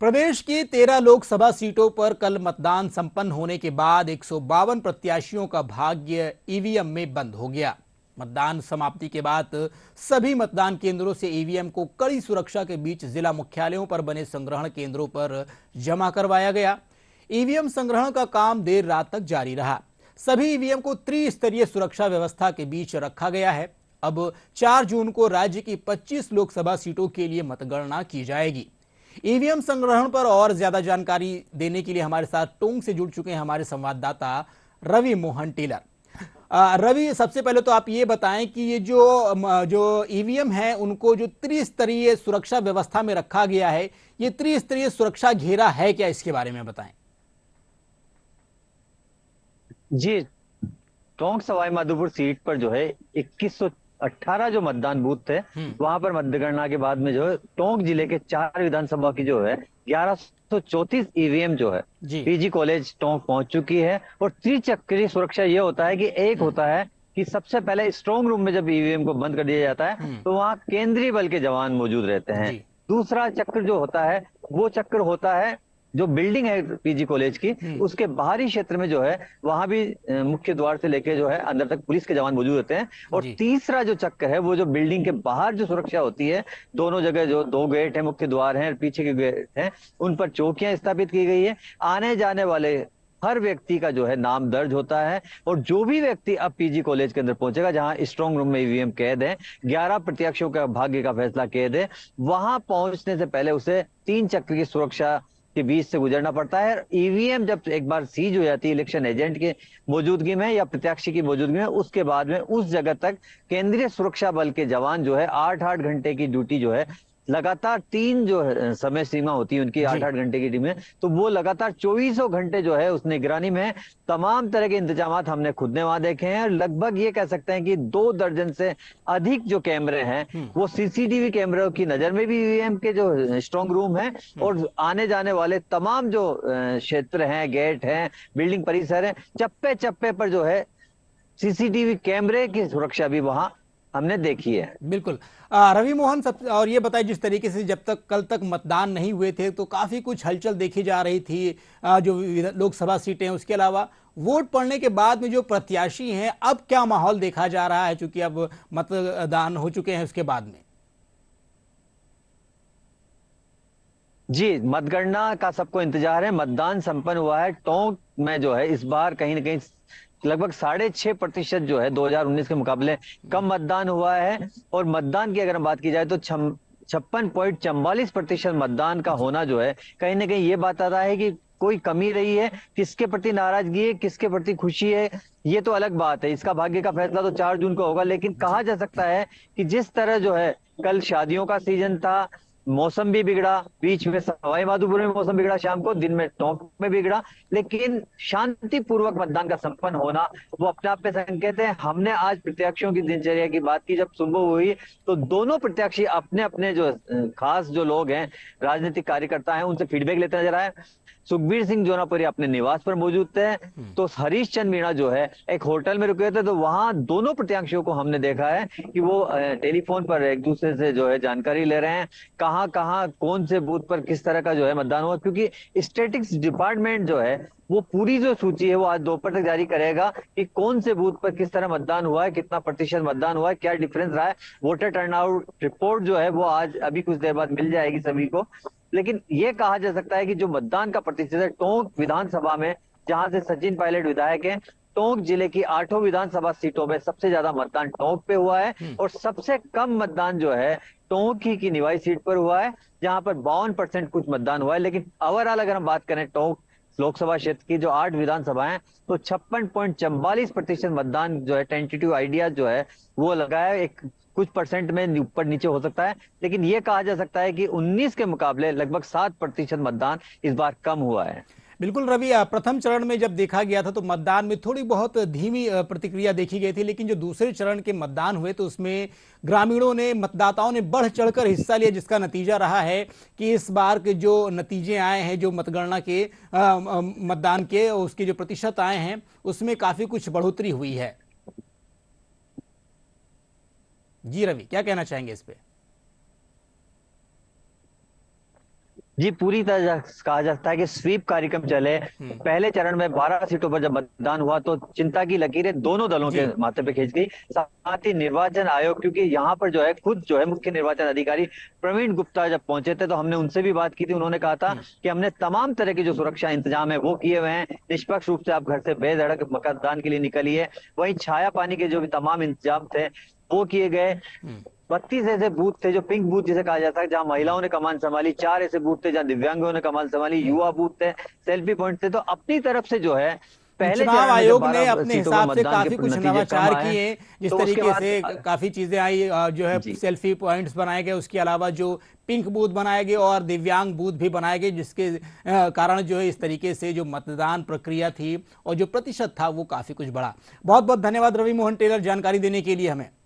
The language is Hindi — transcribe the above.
प्रदेश की 13 लोकसभा सीटों पर कल मतदान संपन्न होने के बाद 152 प्रत्याशियों का भाग्य ईवीएम में बंद हो गया। मतदान समाप्ति के बाद सभी मतदान केंद्रों से ईवीएम को कड़ी सुरक्षा के बीच जिला मुख्यालयों पर बने संग्रहण केंद्रों पर जमा करवाया गया। ईवीएम संग्रहण का काम देर रात तक जारी रहा। सभी ईवीएम को त्रिस्तरीय सुरक्षा व्यवस्था के बीच रखा गया है। अब 4 जून को राज्य की 25 लोकसभा सीटों के लिए मतगणना की जाएगी। ईवीएम संग्रहण पर और ज्यादा जानकारी देने के लिए हमारे साथ टोंक से जुड़ चुके हैं हमारे संवाददाता रवि मोहन टेलर। रवि, सबसे पहले तो आप ये बताएं कि ये जो ईवीएम है उनको जो त्रिस्तरीय सुरक्षा व्यवस्था में रखा गया है, ये त्रिस्तरीय सुरक्षा घेरा है क्या, इसके बारे में बताएं। जी, टोंक सवाई माधोपुर सीट पर जो है 2118 जो मतदान बूथ थे, वहां पर मतगणना के बाद में जो है टोंक जिले के 4 विधानसभा की जो है 1134 ईवीएम जो है पीजी कॉलेज टोंक पहुंच चुकी है। और त्रिचक्रीय सुरक्षा ये होता है कि एक होता है कि सबसे पहले स्ट्रांग रूम में जब ईवीएम को बंद कर दिया जाता है तो वहां केंद्रीय बल के जवान मौजूद रहते हैं। दूसरा चक्र जो होता है वो चक्र होता है जो बिल्डिंग है पीजी कॉलेज की, उसके बाहरी क्षेत्र में जो है वहां भी मुख्य द्वार से लेके जो है अंदर तक पुलिस के जवान मौजूद होते हैं। और तीसरा जो चक्कर है वो जो बिल्डिंग के बाहर जो सुरक्षा होती है, दोनों जगह जो 2 गेट है, मुख्य द्वार है, पीछे के गेट है, उन पर चौकियां स्थापित की गई है। आने जाने वाले हर व्यक्ति का जो है नाम दर्ज होता है। और जो भी व्यक्ति अब पीजी कॉलेज के अंदर पहुंचेगा, जहां स्ट्रांग रूम में ईवीएम कैद है, 11 प्रत्याशियों का भाग्य का फैसला कैद है, वहां पहुंचने से पहले उसे 3 चक्र की सुरक्षा के बीच से गुजरना पड़ता है। ईवीएम जब एक बार सीज हो जाती है इलेक्शन एजेंट की मौजूदगी में या प्रत्याशी की मौजूदगी में, उसके बाद में उस जगह तक केंद्रीय सुरक्षा बल के जवान जो है 8-8 घंटे की ड्यूटी जो है लगातार, 3 जो है समय सीमा होती है उनकी 8-8 घंटे की टीमें, तो वो लगातार 24 घंटे जो है उस निगरानी में। तमाम तरह के इंतजाम हमने खुद ने वहां देखे हैं। लगभग ये कह सकते हैं कि 2 दर्जन से अधिक जो कैमरे हैं वो सीसीटीवी कैमरों की नजर में भी ईवीएम के जो स्ट्रांग रूम है और आने जाने वाले तमाम जो क्षेत्र हैं, गेट हैं, बिल्डिंग परिसर है, चप्पे चप्पे पर जो है सीसीटीवी कैमरे की सुरक्षा भी वहां हमने देखी है। बिल्कुल। रवि मोहन, सब और ये बताइए, जिस तरीके से जब तक कल तक मतदान नहीं हुए थे तो काफी कुछ हलचल देखी जा रही थी जो लोकसभा सीटें हैं, उसके अलावा वोट पड़ने के बाद में जो प्रत्याशी हैं, अब क्या माहौल देखा जा रहा है, चूंकि अब मतदान हो चुके हैं उसके बाद में? जी, मतगणना का सबको इंतजार है। मतदान संपन्न हुआ है। टोंक में जो है इस बार कहीं ना कहीं लगभग 6.5% जो है 2019 के मुकाबले कम मतदान हुआ है। और मतदान की अगर हम बात की जाए तो 56.44% मतदान का होना जो है कहीं ना कहीं ये बात आता है कि कोई कमी रही है। किसके प्रति नाराजगी है, किसके प्रति खुशी है, ये तो अलग बात है। इसका भाग्य का फैसला तो 4 जून को होगा। लेकिन कहा जा सकता है कि जिस तरह जो है कल शादियों का सीजन था, मौसम भी बिगड़ा, बीच में सवाई माधोपुर में मौसम बिगड़ा, शाम को दिन में टोंक में बिगड़ा, लेकिन शांतिपूर्वक मतदान का संपन्न होना वो अपने आप में संकेत है। हमने आज प्रत्याशियों की दिनचर्या की बात की, जब सुबह हुई तो दोनों प्रत्याशी अपने अपने जो खास जो लोग हैं, राजनीतिक कार्यकर्ता हैं, उनसे फीडबैक लेते नजर आए। सुखबीर सिंह जोनापुरी अपने निवास पर मौजूद थे, तो हरीश चंद मीणा जो है एक होटल में रुके थे, तो वहां दोनों प्रत्याशियों को हमने देखा है कि वो टेलीफोन पर एक दूसरे से जो है जानकारी ले रहे हैं, कहाँ कहाँ कौन से बूथ पर किस तरह का जो है मतदान हुआ। क्योंकि स्टैटिस्टिक्स डिपार्टमेंट जो है वो पूरी जो सूची है वो आज दोपहर तक जारी करेगा कि कौन से बूथ पर किस तरह मतदान हुआ है, कितना प्रतिशत मतदान हुआ है, क्या डिफरेंस रहा है। वोटर टर्नआउट रिपोर्ट जो है वो आज अभी कुछ देर बाद मिल जाएगी सभी को। लेकिन ये कहा जा सकता है कि जो मतदान का प्रतिशत है टोंक विधानसभा में, जहां से सचिन पायलट विधायक हैं, टोंक जिले की 8 विधानसभा सीटों में सबसे ज्यादा मतदान टोंक पे हुआ है। और सबसे कम मतदान जो है टोंक ही की निवाई सीट पर हुआ है, जहां पर 52% कुछ मतदान हुआ है। लेकिन ओवरऑल अगर हम बात करें टोंक लोकसभा क्षेत्र की जो 8 विधानसभा है, तो 56.44% मतदान जो है टेंटेटिव आइडिया जो है वो लगा है। एक कुछ परसेंट में ऊपर नीचे हो सकता है, लेकिन यह कहा जा सकता है कि 19 के मुकाबले लगभग 7% मतदान इस बार कम हुआ है। बिल्कुल रवि, प्रथम चरण में जब देखा गया था तो मतदान में थोड़ी बहुत धीमी प्रतिक्रिया देखी गई थी, लेकिन जो दूसरे चरण के मतदान हुए तो उसमें ग्रामीणों ने, मतदाताओं ने बढ़ चढ़कर हिस्सा लिया, जिसका नतीजा रहा है कि इस बार के जो नतीजे आए हैं, जो मतगणना के मतदान के उसके जो प्रतिशत आए हैं, उसमें काफी कुछ बढ़ोतरी हुई है। जी रवि, क्या कहना चाहेंगे इस पे? जी, पूरी तरह कहा जा सकता है कि स्वीप कार्यक्रम चले। पहले चरण में 12 सीटों पर जब मतदान हुआ तो चिंता की लकीरें दोनों दलों के जी। माथे पे खींच गई। साथ ही निर्वाचन आयोग, क्योंकि यहाँ पर जो है खुद जो है मुख्य निर्वाचन अधिकारी प्रवीण गुप्ता जब पहुंचे थे तो हमने उनसे भी बात की थी। उन्होंने कहा था कि हमने तमाम तरह के जो सुरक्षा इंतजाम है वो किए हुए हैं, निष्पक्ष रूप से आप घर से बेधड़क मतदान के लिए निकलिए। वहीं छाया पानी के जो भी तमाम इंतजाम थे वो किए गए। 32 ऐसे बूथ थे जो पिंक बूथ जिसे कहा जाता है, जहां महिलाओं ने कमान संभाली। 4 ऐसे बूथ थे जहां दिव्यांगों ने कमान संभाली, युवा बूथ थे, सेल्फी पॉइंट थे। तो अपनी तरफ से जो है पहले चुनाव चरण में जब आयोग ने 12 अपने सीटों पर हिसाब से मतदान के काफी कुछ नतीजे कम नवाचार आए किए, जिस तो उसके तरीके बाद से काफी चीजें आई, जो है जी सेल्फी पॉइंट्स बनाए गए, उसके अलावा जो पिंक बूथ बनाए गए और दिव्यांग बूथ भी बनाए गए, जिसके कारण जो है इस तरीके से जो मतदान प्रक्रिया थी और जो प्रतिशत था वो काफी कुछ बढ़ा। बहुत बहुत धन्यवाद रवि मोहन टेलर जानकारी देने के लिए हमें।